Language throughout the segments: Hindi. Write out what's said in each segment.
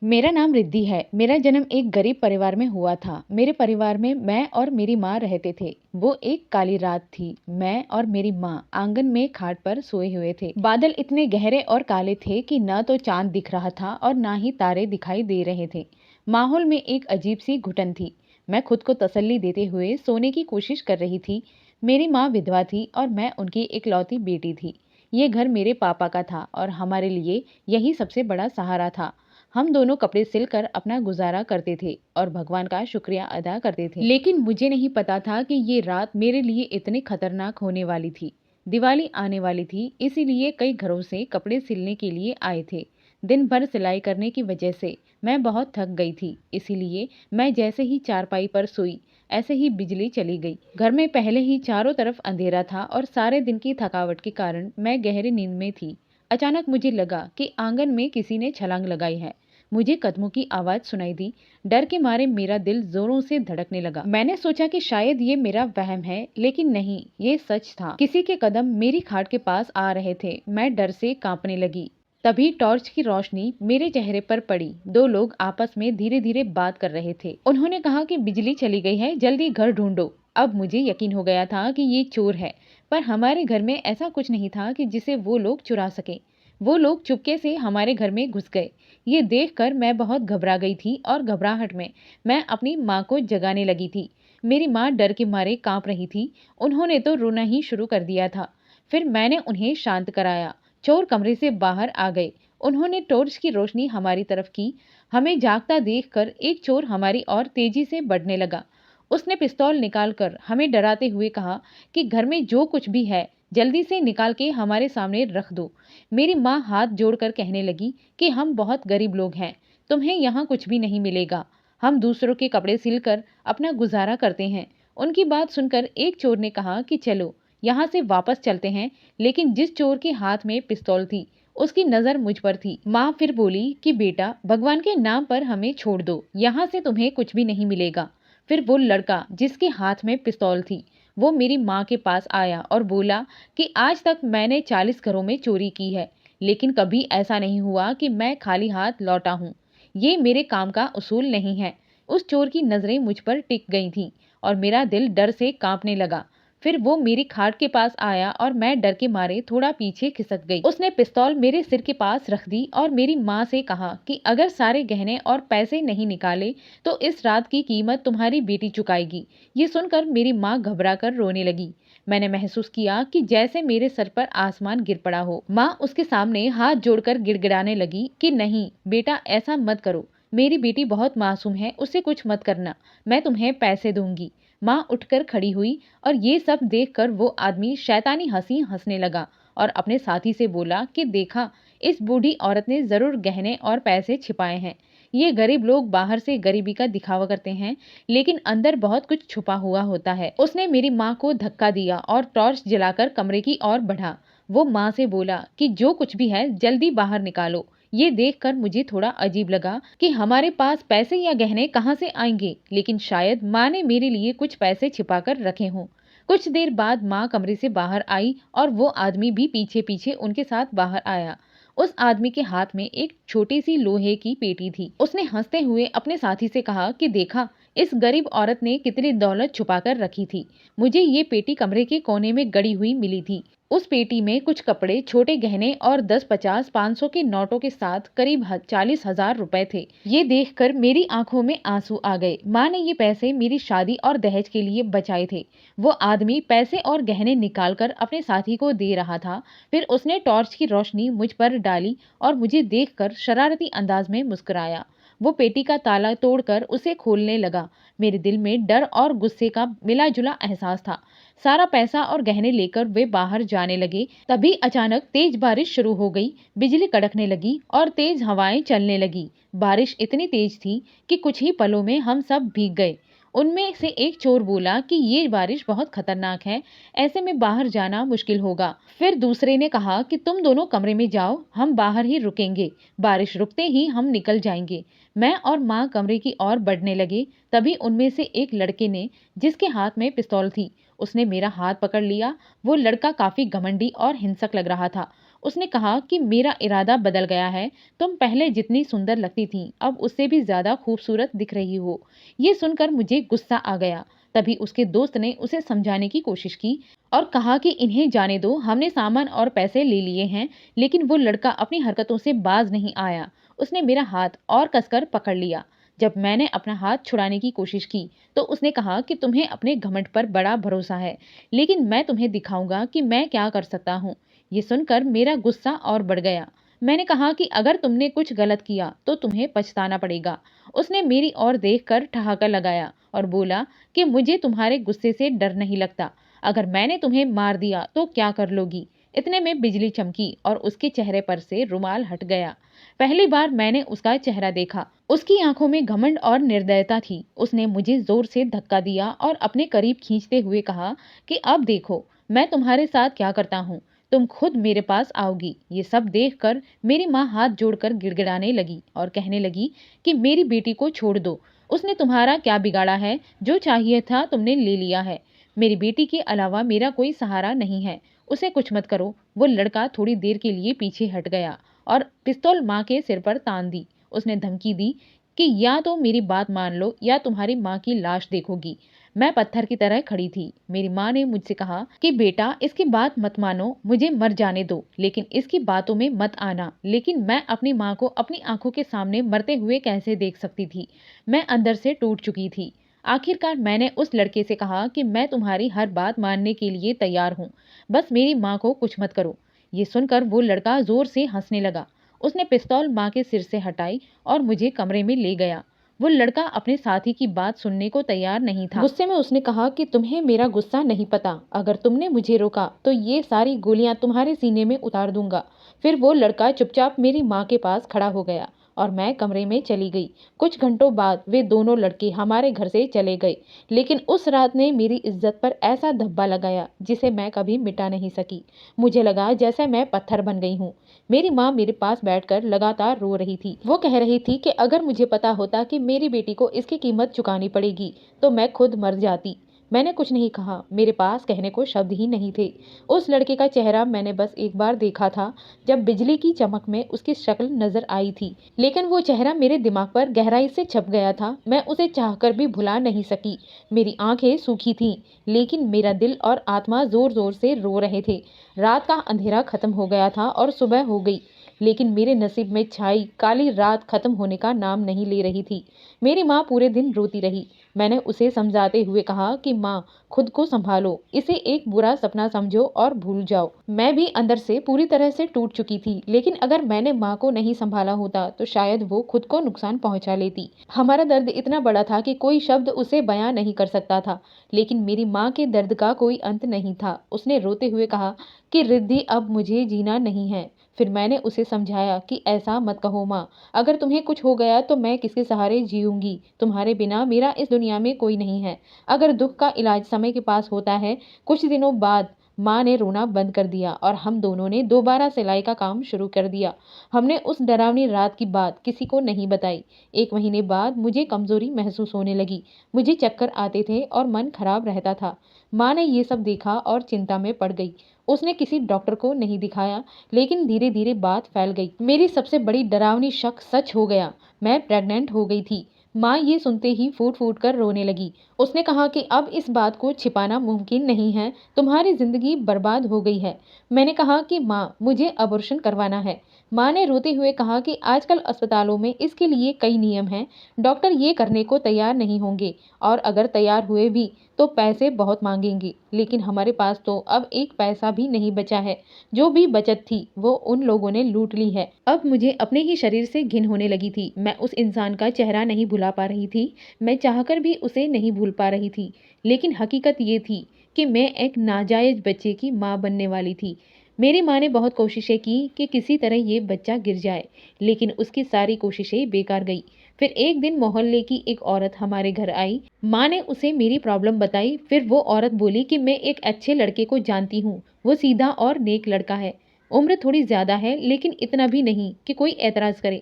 मेरा नाम रिद्धि है। मेरा जन्म एक गरीब परिवार में हुआ था। मेरे परिवार में मैं और मेरी माँ रहते थे। वो एक काली रात थी। मैं और मेरी माँ आंगन में खाट पर सोए हुए थे। बादल इतने गहरे और काले थे कि न तो चांद दिख रहा था और ना ही तारे दिखाई दे रहे थे। माहौल में एक अजीब सी घुटन थी। मैं खुद को तसल्ली देते हुए सोने की कोशिश कर रही थी। मेरी माँ विधवा थी और मैं उनकी इकलौती बेटी थी। ये घर मेरे पापा का था और हमारे लिए यही सबसे बड़ा सहारा था। हम दोनों कपड़े सिलकर अपना गुजारा करते थे और भगवान का शुक्रिया अदा करते थे। लेकिन मुझे नहीं पता था कि ये रात मेरे लिए इतनी खतरनाक होने वाली थी। दिवाली आने वाली थी, इसीलिए कई घरों से कपड़े सिलने के लिए आए थे। दिन भर सिलाई करने की वजह से मैं बहुत थक गई थी, इसीलिए मैं जैसे ही चारपाई पर सोई, ऐसे ही बिजली चली गई। घर में पहले ही चारों तरफ अंधेरा था और सारे दिन की थकावट के कारण मैं गहरी नींद में थी। अचानक मुझे लगा कि आंगन में किसी ने छलांग लगाई है। मुझे कदमों की आवाज सुनाई दी। डर के मारे मेरा दिल जोरों से धड़कने लगा। मैंने सोचा कि शायद ये मेरा वहम है, लेकिन नहीं, ये सच था। किसी के कदम मेरी खाट के पास आ रहे थे। मैं डर से कांपने लगी। तभी टॉर्च की रोशनी मेरे चेहरे पर पड़ी। दो लोग आपस में धीरे धीरे बात कर रहे थे। उन्होंने कहा कि बिजली चली गई है, जल्दी घर ढूंढो। अब मुझे यकीन हो गया था कि ये चोर है, पर हमारे घर में ऐसा कुछ नहीं था कि जिसे वो लोग चुरा सके। वो लोग चुपके से हमारे घर में घुस गए। ये देखकर मैं बहुत घबरा गई थी और घबराहट में मैं अपनी माँ को जगाने लगी थी। मेरी माँ डर के मारे कांप रही थी। उन्होंने तो रोना ही शुरू कर दिया था। फिर मैंने उन्हें शांत कराया। चोर कमरे से बाहर आ गए। उन्होंने टॉर्च की रोशनी हमारी तरफ की। हमें जागता देखकर एक चोर हमारी ओर तेजी से बढ़ने लगा। उसने पिस्तौल निकालकर हमें डराते हुए कहा कि घर में जो कुछ भी है जल्दी से निकाल के हमारे सामने रख दो। मेरी माँ हाथ जोड़कर कहने लगी कि हम बहुत गरीब लोग हैं, तुम्हें यहाँ कुछ भी नहीं मिलेगा। हम दूसरों के कपड़े सिलकर अपना गुजारा करते हैं। उनकी बात सुनकर एक चोर ने कहा कि चलो यहाँ से वापस चलते हैं, लेकिन जिस चोर के हाथ में पिस्तौल थी उसकी नजर मुझ पर थी। माँ फिर बोली कि बेटा, भगवान के नाम पर हमें छोड़ दो, यहाँ से तुम्हें कुछ भी नहीं मिलेगा। फिर वो लड़का जिसके हाथ में पिस्तौल थी, वो मेरी माँ के पास आया और बोला कि आज तक मैंने 40 घरों में चोरी की है, लेकिन कभी ऐसा नहीं हुआ कि मैं खाली हाथ लौटा हूँ। ये मेरे काम का उसूल नहीं है। उस चोर की नजरें मुझ पर टिक गई थीं और मेरा दिल डर से कांपने लगा। फिर वो मेरी खाट के पास आया और मैं डर के मारे थोड़ा पीछे खिसक गई। उसने पिस्तौल मेरे सिर के पास रख दी और मेरी माँ से कहा कि अगर सारे गहने और पैसे नहीं निकाले तो इस रात की कीमत तुम्हारी बेटी चुकाएगी। ये सुनकर मेरी माँ घबरा कर रोने लगी। मैंने महसूस किया कि जैसे मेरे सर पर आसमान गिर पड़ा हो। माँ उसके सामने हाथ जोड़कर गिड़गिड़ाने लगी कि नहीं बेटा, ऐसा मत करो। मेरी बेटी बहुत मासूम है, उसे कुछ मत करना। मैं तुम्हें पैसे दूंगी। माँ उठकर खड़ी हुई और ये सब देखकर वो आदमी शैतानी हंसी हंसने लगा और अपने साथी से बोला कि देखा, इस बूढ़ी औरत ने जरूर गहने और पैसे छिपाए हैं। ये गरीब लोग बाहर से गरीबी का दिखावा करते हैं, लेकिन अंदर बहुत कुछ छुपा हुआ होता है। उसने मेरी माँ को धक्का दिया और टॉर्च जलाकर कमरे की ओर बढ़ा। वो माँ से बोला कि जो कुछ भी है जल्दी बाहर निकालो। ये देखकर मुझे थोड़ा अजीब लगा कि हमारे पास पैसे या गहने कहाँ से आएंगे, लेकिन शायद माँ ने मेरे लिए कुछ पैसे छिपा कर रखे हों। कुछ देर बाद माँ कमरे से बाहर आई और वो आदमी भी पीछे पीछे उनके साथ बाहर आया। उस आदमी के हाथ में एक छोटी सी लोहे की पेटी थी। उसने हंसते हुए अपने साथी से कहा कि देखा, इस गरीब औरत ने कितनी दौलत छुपा कर रखी थी। मुझे ये पेटी कमरे के कोने में गड़ी हुई मिली थी। उस पेटी में कुछ कपड़े, छोटे गहने और 10, 50, 500 के नोटों के साथ करीब 40,000 रुपए थे। ये देखकर मेरी आंखों में आंसू आ गए। माँ ने ये पैसे मेरी शादी और दहेज के लिए बचाए थे। वो आदमी पैसे और गहने निकालकर अपने साथी को दे रहा था। फिर उसने टॉर्च की रोशनी मुझ पर डाली और मुझे देखकर शरारती अंदाज में मुस्कुराया। वो पेटी का ताला तोड़कर उसे खोलने लगा। मेरे दिल में डर और गुस्से का मिला जुला एहसास था। सारा पैसा और गहने लेकर वे बाहर जाने लगे। तभी अचानक तेज बारिश शुरू हो गई। बिजली कड़कने लगी और तेज हवाएं चलने लगी। बारिश इतनी तेज थी कि कुछ ही पलों में हम सब भीग गए। उनमें से एक चोर बोला कि ये बारिश बहुत खतरनाक है, ऐसे में बाहर जाना मुश्किल होगा। फिर दूसरे ने कहा कि तुम दोनों कमरे में जाओ, हम बाहर ही रुकेंगे, बारिश रुकते ही हम निकल जाएंगे। मैं और माँ कमरे की ओर बढ़ने लगे। तभी उनमें से एक लड़के ने, जिसके हाथ में पिस्तौल थी, उसने मेरा हाथ पकड़ लिया। वो लड़का काफी घमंडी और हिंसक लग रहा था। उसने कहा कि मेरा इरादा बदल गया है। तुम पहले जितनी सुंदर लगती थी, अब उससे भी ज्यादा खूबसूरत दिख रही हो। ये सुनकर मुझे गुस्सा आ गया। तभी उसके दोस्त ने उसे समझाने की कोशिश की और कहा कि इन्हें जाने दो, हमने सामान और पैसे ले लिए हैं। लेकिन वो लड़का अपनी हरकतों से बाज नहीं आया। उसने मेरा हाथ और कसकर पकड़ लिया। जब मैंने अपना हाथ छुड़ाने की कोशिश की तो उसने कहा कि तुम्हें अपने घमंड पर बड़ा भरोसा है, लेकिन मैं तुम्हें दिखाऊंगा कि मैं क्या कर सकता हूँ। ये सुनकर मेरा गुस्सा और बढ़ गया। मैंने कहा कि अगर तुमने कुछ गलत किया तो तुम्हें पछताना पड़ेगा। उसने मेरी ओर देखकर ठहाका लगाया और बोला कि मुझे तुम्हारे गुस्से से डर नहीं लगता। अगर मैंने तुम्हें मार दिया तो क्या कर लोगी? इतने में बिजली चमकी और उसके चेहरे पर से रुमाल हट गया। पहली बार मैंने उसका चेहरा देखा। उसकी आंखों में घमंड और निर्दयता थी। उसने मुझे जोर से धक्का दिया और अपने करीब खींचते हुए कहा कि अब देखो मैं तुम्हारे साथ क्या करता हूँ। तुम खुद मेरे पास आओगी। ये सब देखकर मेरी माँ हाथ जोड़कर गिड़गिड़ाने लगी और कहने लगी कि मेरी बेटी को छोड़ दो। उसने तुम्हारा क्या बिगाड़ा है? जो चाहिए था तुमने ले लिया है। मेरी बेटी के अलावा मेरा कोई सहारा नहीं है। उसे कुछ मत करो। वो लड़का थोड़ी देर के लिए पीछे हट गया और पिस्तौल माँ के सिर पर तान दी। उसने धमकी दी कि या तो मेरी बात मान लो या तुम्हारी माँ की लाश देखोगी। मैं पत्थर की तरह खड़ी थी। मेरी माँ ने मुझसे कहा कि बेटा इसकी बात मत मानो, मुझे मर जाने दो, लेकिन इसकी बातों में मत आना। लेकिन मैं अपनी माँ को अपनी आंखों के सामने मरते हुए कैसे देख सकती थी? मैं अंदर से टूट चुकी थी। आखिरकार मैंने उस लड़के से कहा कि मैं तुम्हारी हर बात मानने के लिए तैयार हूँ, बस मेरी माँ को कुछ मत करो। ये सुनकर वो लड़का जोर से हंसने लगा। उसने पिस्तौल माँ के सिर से हटाई और मुझे कमरे में ले गया। वो लड़का अपने साथी की बात सुनने को तैयार नहीं था। गुस्से में उसने कहा कि तुम्हें मेरा गुस्सा नहीं पता। अगर तुमने मुझे रोका तो ये सारी गोलियां तुम्हारे सीने में उतार दूंगा। फिर वो लड़का चुपचाप मेरी माँ के पास खड़ा हो गया और मैं कमरे में चली गई। कुछ घंटों बाद वे दोनों लड़के हमारे घर से चले गए, लेकिन उस रात ने मेरी इज्जत पर ऐसा धब्बा लगाया जिसे मैं कभी मिटा नहीं सकी। मुझे लगा जैसे मैं पत्थर बन गई हूँ। मेरी माँ मेरे पास बैठकर लगातार रो रही थी। वो कह रही थी कि अगर मुझे पता होता कि मेरी बेटी को इसकी कीमत चुकानी पड़ेगी तो मैं खुद मर जाती। मैंने कुछ नहीं कहा। मेरे पास कहने को शब्द ही नहीं थे। उस लड़के का चेहरा मैंने बस एक बार देखा था, जब बिजली की चमक में उसकी शक्ल नजर आई थी, लेकिन वो चेहरा मेरे दिमाग पर गहराई से छप गया था। मैं उसे चाहकर भी भुला नहीं सकी। मेरी आंखें सूखी थीं, लेकिन मेरा दिल और आत्मा जोर जोर से रो रहे थे। रात का अंधेरा खत्म हो गया था और सुबह हो गई, लेकिन मेरे नसीब में छाई काली रात खत्म होने का नाम नहीं ले रही थी। मेरी माँ पूरे दिन रोती रही। मैंने उसे समझाते हुए कहा कि माँ, खुद को संभालो, इसे एक बुरा सपना समझो और भूल जाओ। मैं भी अंदर से पूरी तरह से टूट चुकी थी, लेकिन अगर मैंने माँ को नहीं संभाला होता तो शायद वो खुद को नुकसान पहुंचा लेती। हमारा दर्द इतना बड़ा था कि कोई शब्द उसे बयां नहीं कर सकता था, लेकिन मेरी माँ के दर्द का कोई अंत नहीं था। उसने रोते हुए कहा कि रिद्धि, अब मुझे जीना नहीं है। फिर मैंने उसे समझाया कि ऐसा मत कहो माँ, अगर तुम्हें कुछ हो गया तो मैं किसके सहारे जीऊंगी? तुम्हारे बिना मेरा इस दुनिया में कोई नहीं है। अगर दुख का इलाज समय के पास होता है। कुछ दिनों बाद माँ ने रोना बंद कर दिया और हम दोनों ने दोबारा सिलाई का काम शुरू कर दिया। हमने उस डरावनी रात की बात किसी को नहीं बताई। 1 महीने बाद मुझे कमजोरी महसूस होने लगी। मुझे चक्कर आते थे और मन खराब रहता था। माँ ने ये सब देखा और चिंता में पड़ गई। उसने किसी डॉक्टर को नहीं दिखाया, लेकिन धीरे धीरे बात फैल गई। मेरी सबसे बड़ी डरावनी शक सच हो गया। मैं प्रेग्नेंट हो गई थी। माँ ये सुनते ही फूट फूट कर रोने लगी। उसने कहा कि अब इस बात को छिपाना मुमकिन नहीं है, तुम्हारी जिंदगी बर्बाद हो गई है। मैंने कहा कि माँ, मुझे अबॉर्शन करवाना है। माँ ने रोते हुए कहा कि आजकल अस्पतालों में इसके लिए कई नियम हैं, डॉक्टर ये करने को तैयार नहीं होंगे, और अगर तैयार हुए भी तो पैसे बहुत मांगेंगे। लेकिन हमारे पास तो अब एक पैसा भी नहीं बचा है। जो भी बचत थी वो उन लोगों ने लूट ली है। अब मुझे अपने ही शरीर से घिन होने लगी थी। मैं उस इंसान का चेहरा नहीं भुला पा रही थी। मैं चाहकर भी उसे नहीं भूल पा रही थी। लेकिन हकीकत ये थी कि मैं एक नाजायज बच्चे की माँ बनने वाली थी। मेरी माँ ने बहुत कोशिशें की कि किसी तरह ये बच्चा गिर जाए, लेकिन उसकी सारी कोशिशें बेकार गई। फिर एक दिन मोहल्ले की एक औरत हमारे घर आई। माँ ने उसे मेरी प्रॉब्लम बताई। फिर वो औरत बोली कि मैं एक अच्छे लड़के को जानती हूँ, वो सीधा और नेक लड़का है। उम्र थोड़ी ज्यादा है, लेकिन इतना भी नहीं कि कोई एतराज करे।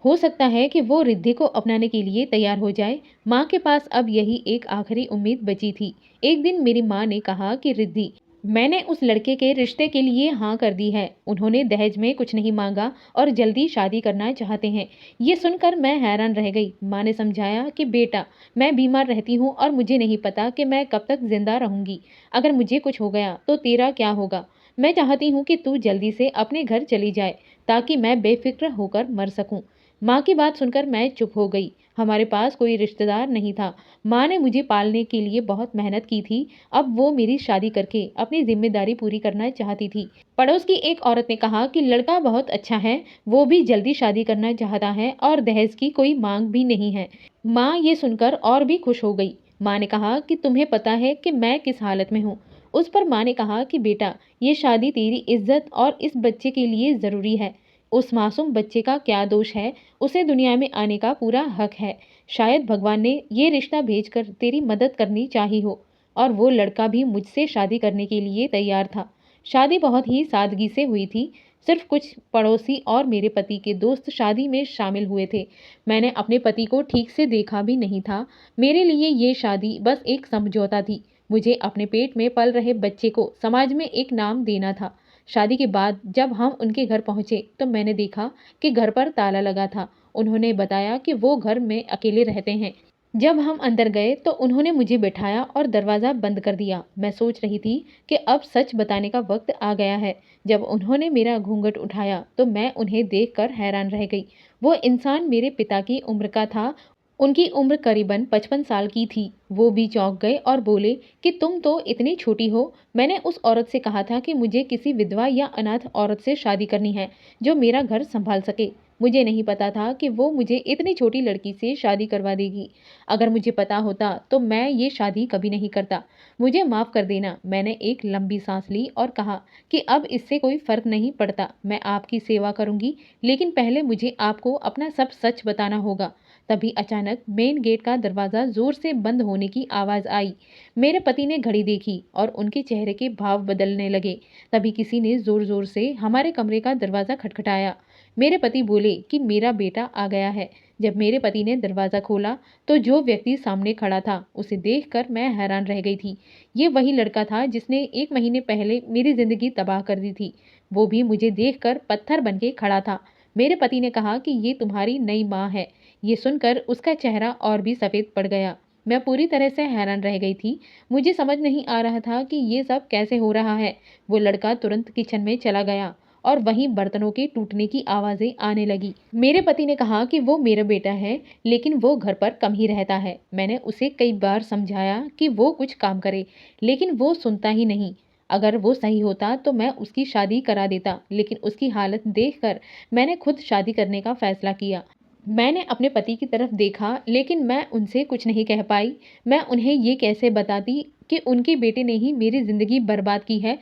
हो सकता है कि वो रिद्धि को अपनाने के लिए तैयार हो जाए। माँ के पास अब यही एक आखिरी उम्मीद बची थी। एक दिन मेरी माँ ने कहा कि रिद्धि, मैंने उस लड़के के रिश्ते के लिए हाँ कर दी है। उन्होंने दहेज में कुछ नहीं मांगा और जल्दी शादी करना चाहते हैं। ये सुनकर मैं हैरान रह गई। माँ ने समझाया कि बेटा, मैं बीमार रहती हूँ और मुझे नहीं पता कि मैं कब तक जिंदा रहूंगी। अगर मुझे कुछ हो गया तो तेरा क्या होगा। मैं चाहती हूँ कि तू जल्दी से अपने घर चली जाए ताकि मैं बेफिक्र होकर मर सकूं। माँ की बात सुनकर मैं चुप हो गई। हमारे पास कोई रिश्तेदार नहीं था। माँ ने मुझे पालने के लिए बहुत मेहनत की थी। अब वो मेरी शादी करके अपनी जिम्मेदारी पूरी करना चाहती थी। पड़ोस की एक औरत ने कहा कि लड़का बहुत अच्छा है, वो भी जल्दी शादी करना चाहता है और दहेज की कोई मांग भी नहीं है। माँ ये सुनकर और भी खुश हो गई। माँ ने कहा कि तुम्हें पता है कि मैं किस हालत में हूँ। उस पर माँ ने कहा कि बेटा, ये शादी तेरी इज्जत और इस बच्चे के लिए ज़रूरी है। उस मासूम बच्चे का क्या दोष है, उसे दुनिया में आने का पूरा हक है। शायद भगवान ने ये रिश्ता भेजकर तेरी मदद करनी चाहिए हो। और वो लड़का भी मुझसे शादी करने के लिए तैयार था। शादी बहुत ही सादगी से हुई थी। सिर्फ कुछ पड़ोसी और मेरे पति के दोस्त शादी में शामिल हुए थे। मैंने अपने पति को ठीक से देखा भी नहीं था। मेरे लिए ये शादी बस एक समझौता थी। मुझे अपने पेट में पल रहे बच्चे को समाज में एक नाम देना था। शादी के बाद जब हम उनके घर पहुंचे तो मैंने देखा कि घर पर ताला लगा था। उन्होंने बताया कि वो घर में अकेले रहते हैं। जब हम अंदर गए तो उन्होंने मुझे बिठाया और दरवाज़ा बंद कर दिया। मैं सोच रही थी कि अब सच बताने का वक्त आ गया है। जब उन्होंने मेरा घूंघट उठाया तो मैं उन्हें देखकर हैरान रह गई। वो इंसान मेरे पिता की उम्र का था। उनकी उम्र करीबन 55 साल की थी। वो भी चौंक गए और बोले कि तुम तो इतनी छोटी हो। मैंने उस औरत से कहा था कि मुझे किसी विधवा या अनाथ औरत से शादी करनी है जो मेरा घर संभाल सके। मुझे नहीं पता था कि वो मुझे इतनी छोटी लड़की से शादी करवा देगी। अगर मुझे पता होता तो मैं ये शादी कभी नहीं करता। मुझे माफ़ कर देना। मैंने एक लंबी सांस ली और कहा कि अब इससे कोई फ़र्क नहीं पड़ता। मैं आपकी सेवा करूंगी, लेकिन पहले मुझे आपको अपना सब सच बताना होगा। तभी अचानक मेन गेट का दरवाज़ा ज़ोर से बंद होने की आवाज़ आई। मेरे पति ने घड़ी देखी और उनके चेहरे के भाव बदलने लगे। तभी किसी ने ज़ोर-ज़ोर से हमारे कमरे का दरवाज़ा खटखटाया। मेरे पति बोले कि मेरा बेटा आ गया है। जब मेरे पति ने दरवाज़ा खोला तो जो व्यक्ति सामने खड़ा था उसे देखकर मैं हैरान रह गई थी। ये वही लड़का था जिसने 1 महीने पहले मेरी ज़िंदगी तबाह कर दी थी। वो भी मुझे देखकर पत्थर बन के खड़ा था। मेरे पति ने कहा कि ये तुम्हारी नई माँ है। ये सुनकर उसका चेहरा और भी सफ़ेद पड़ गया। मैं पूरी तरह से हैरान रह गई थी। मुझे समझ नहीं आ रहा था कि ये सब कैसे हो रहा है। वो लड़का तुरंत किचन में चला गया और वहीं बर्तनों के टूटने की आवाज़ें आने लगी। मेरे पति ने कहा कि वो मेरा बेटा है, लेकिन वो घर पर कम ही रहता है। मैंने उसे कई बार समझाया कि वो कुछ काम करे, लेकिन वो सुनता ही नहीं। अगर वो सही होता तो मैं उसकी शादी करा देता, लेकिन उसकी हालत देखकर मैंने खुद शादी करने का फैसला किया। मैंने अपने पति की तरफ देखा, लेकिन मैं उनसे कुछ नहीं कह पाई। मैं उन्हें ये कैसे बताती कि उनके बेटे ने ही मेरी ज़िंदगी बर्बाद की है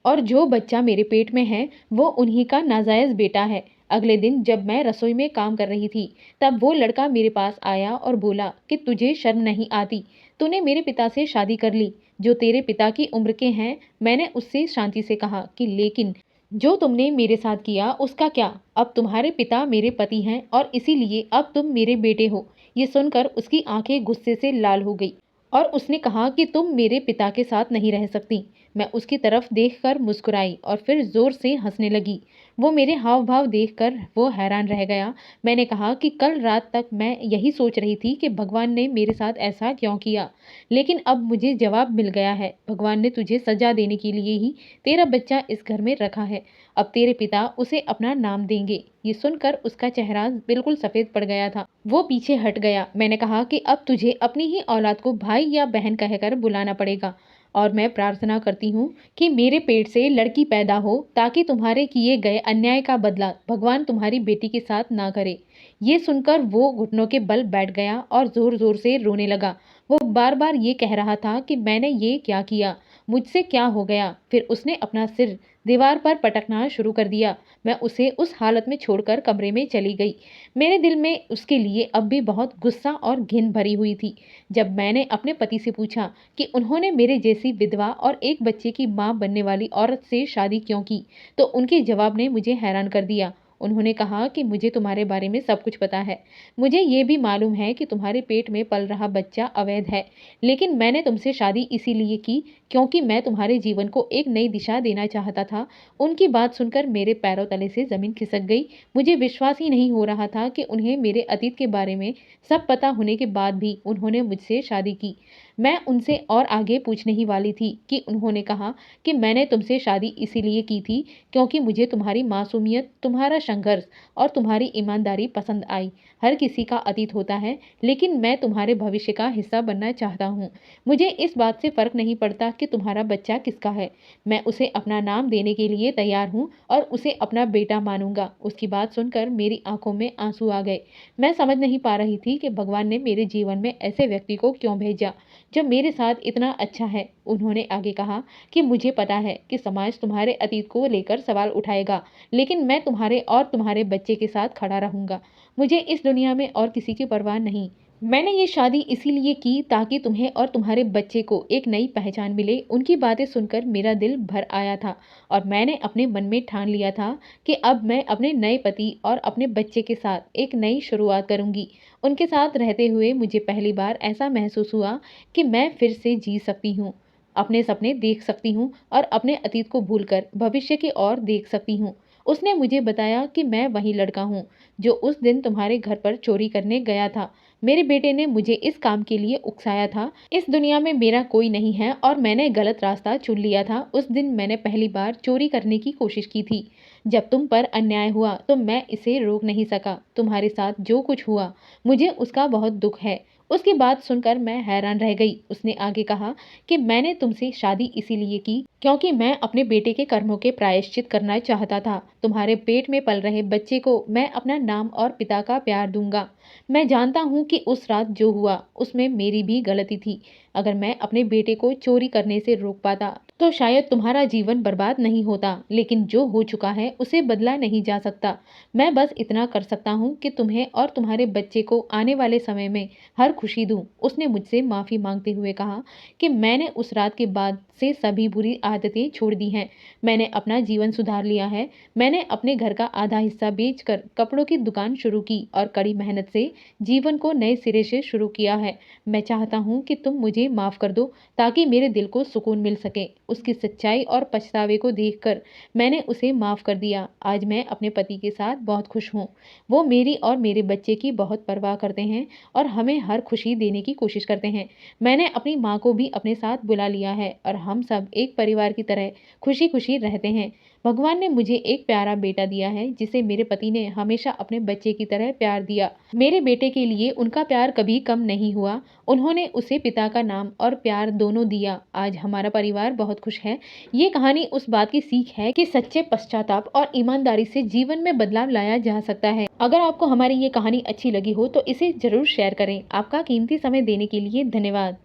और जो बच्चा मेरे पेट में है वो उन्हीं का नाजायज़ बेटा है। अगले दिन जब मैं रसोई में काम कर रही थी, तब वो लड़का मेरे पास आया और बोला कि तुझे शर्म नहीं आती? तूने मेरे पिता से शादी कर ली, जो तेरे पिता की उम्र के हैं। मैंने उससे शांति से कहा कि लेकिन जो तुमने मेरे साथ किया उसका क्या? अब तुम्हारे पिता मेरे पति हैं और इसीलिए अब तुम मेरे बेटे हो। ये सुनकर उसकी आंखें गुस्से से लाल हो गई और उसने कहा कि तुम मेरे पिता के साथ नहीं रह सकती। मैं उसकी तरफ देखकर मुस्कुराई और फिर जोर से हंसने लगी। वो मेरे हाव भाव देखकर वो हैरान रह गया। मैंने कहा कि कल रात तक मैं यही सोच रही थी कि भगवान ने मेरे साथ ऐसा क्यों किया, लेकिन अब मुझे जवाब मिल गया है। भगवान ने तुझे सजा देने के लिए ही तेरा बच्चा इस घर में रखा है। अब तेरे पिता उसे अपना नाम देंगे। ये सुनकर उसका चेहरा बिल्कुल सफेद पड़ गया था। वो पीछे हट गया। मैंने कहा कि अब तुझे अपनी ही औलाद को भाई या बहन कहकर बुलाना पड़ेगा और मैं प्रार्थना करती हूँ कि मेरे पेट से लड़की पैदा हो ताकि तुम्हारे किए गए अन्याय का बदला भगवान तुम्हारी बेटी के साथ ना करे। ये सुनकर वो घुटनों के बल बैठ गया और जोर जोर से रोने लगा। वो बार बार ये कह रहा था कि मैंने ये क्या किया, मुझसे क्या हो गया। फिर उसने अपना सिर दीवार पर पटकना शुरू कर दिया। मैं उसे उस हालत में छोड़कर कमरे में चली गई। मेरे दिल में उसके लिए अब भी बहुत गुस्सा और घिन भरी हुई थी। जब मैंने अपने पति से पूछा कि उन्होंने मेरे जैसी विधवा और एक बच्चे की मां बनने वाली औरत से शादी क्यों की, तो उनके जवाब ने मुझे हैरान कर दिया। उन्होंने कहा कि मुझे तुम्हारे बारे में सब कुछ पता है। मुझे ये भी मालूम है कि तुम्हारे पेट में पल रहा बच्चा अवैध है, लेकिन मैंने तुमसे शादी इसीलिए की क्योंकि मैं तुम्हारे जीवन को एक नई दिशा देना चाहता था। उनकी बात सुनकर मेरे पैरों तले से ज़मीन खिसक गई। मुझे विश्वास ही नहीं हो रहा था कि उन्हें मेरे अतीत के बारे में सब पता होने के बाद भी उन्होंने मुझसे शादी की। मैं उनसे और आगे पूछने ही वाली थी कि उन्होंने कहा कि मैंने तुमसे शादी इसीलिए की थी क्योंकि मुझे तुम्हारी मासूमियत, तुम्हारा संघर्ष और तुम्हारी ईमानदारी पसंद आई। हर किसी का अतीत होता है, लेकिन मैं तुम्हारे भविष्य का हिस्सा बनना चाहता हूँ। मुझे इस बात से फ़र्क नहीं पड़ता कि तुम्हारा बच्चा किसका है। मैं उसे अपना नाम देने के लिए तैयार हूँ और उसे अपना बेटा मानूंगा। उसकी बात सुनकर मेरी आंखों में आंसू आ गए। मैं समझ नहीं पा रही थी कि भगवान ने मेरे जीवन में ऐसे व्यक्ति को क्यों भेजा जो मेरे साथ इतना अच्छा है। उन्होंने आगे कहा कि मुझे पता है कि समाज तुम्हारे अतीत को लेकर सवाल उठाएगा, लेकिन मैं तुम्हारे और तुम्हारे बच्चे के साथ खड़ा रहूंगा। मुझे इस दुनिया में और किसी की परवाह नहीं। मैंने ये शादी इसीलिए की ताकि तुम्हें और तुम्हारे बच्चे को एक नई पहचान मिले। उनकी बातें सुनकर मेरा दिल भर आया था और मैंने अपने मन में ठान लिया था कि अब मैं अपने नए पति और अपने बच्चे के साथ एक नई शुरुआत करूंगी। उनके साथ रहते हुए मुझे पहली बार ऐसा महसूस हुआ कि मैं फिर से जी सकती हूँ, अपने सपने देख सकती हूँ और अपने अतीत को भूलकर भविष्य की ओर देख सकती हूँ। उसने मुझे बताया कि मैं वही लड़का हूँ जो उस दिन तुम्हारे घर पर चोरी करने गया था। मेरे बेटे ने मुझे इस काम के लिए उकसाया था। इस दुनिया में मेरा कोई नहीं है और मैंने गलत रास्ता चुन लिया था। उस दिन मैंने पहली बार चोरी करने की कोशिश की थी। जब तुम पर अन्याय हुआ तो मैं इसे रोक नहीं सका। तुम्हारे साथ जो कुछ हुआ, मुझे उसका बहुत दुख है। उसकी बात सुनकर मैं हैरान रह गई। उसने आगे कहा कि मैंने तुमसे शादी इसीलिए की क्योंकि मैं अपने बेटे के कर्मों के प्रायश्चित करना चाहता था। तुम्हारे पेट में पल रहे बच्चे को मैं अपना नाम और पिता का प्यार दूंगा। मैं जानता हूँ कि उस रात जो हुआ उसमें मेरी भी गलती थी। अगर मैं अपने बेटे को चोरी करने से रोक पाता तो शायद तुम्हारा जीवन बर्बाद नहीं होता, लेकिन जो हो चुका है उसे बदला नहीं जा सकता। मैं बस इतना कर सकता हूँ कि तुम्हें और तुम्हारे बच्चे को आने वाले समय में हर खुशी दूँ। उसने मुझसे माफ़ी मांगते हुए कहा कि मैंने उस रात के बाद से सभी बुरी आदतें छोड़ दी हैं। मैंने अपना जीवन सुधार लिया है। मैंने अपने घर का आधा हिस्सा बेचकर कपड़ों की दुकान शुरू की और कड़ी मेहनत से जीवन को नए सिरे से शुरू किया है। मैं चाहता हूँ कि तुम मुझे माफ़ कर दो ताकि मेरे दिल को सुकून मिल सके। उसकी सच्चाई और पछतावे को देखकर मैंने उसे माफ़ कर दिया। आज मैं अपने पति के साथ बहुत खुश हूँ। वो मेरी और मेरे बच्चे की बहुत परवाह करते हैं और हमें हर खुशी देने की कोशिश करते हैं। मैंने अपनी माँ को भी अपने साथ बुला लिया है और हम सब एक परिवार की तरह खुशी खुशी रहते हैं। भगवान ने मुझे एक प्यारा बेटा दिया है जिसे मेरे पति ने हमेशा अपने बच्चे की तरह प्यार दिया। मेरे बेटे के लिए उनका प्यार कभी कम नहीं हुआ। उन्होंने उसे पिता का नाम और प्यार दोनों दिया। आज हमारा परिवार बहुत खुश है। ये कहानी उस बात की सीख है कि सच्चे पश्चाताप और ईमानदारी से जीवन में बदलाव लाया जा सकता है। अगर आपको हमारी ये कहानी अच्छी लगी हो तो इसे जरूर शेयर करें। आपका कीमती समय देने के लिए धन्यवाद।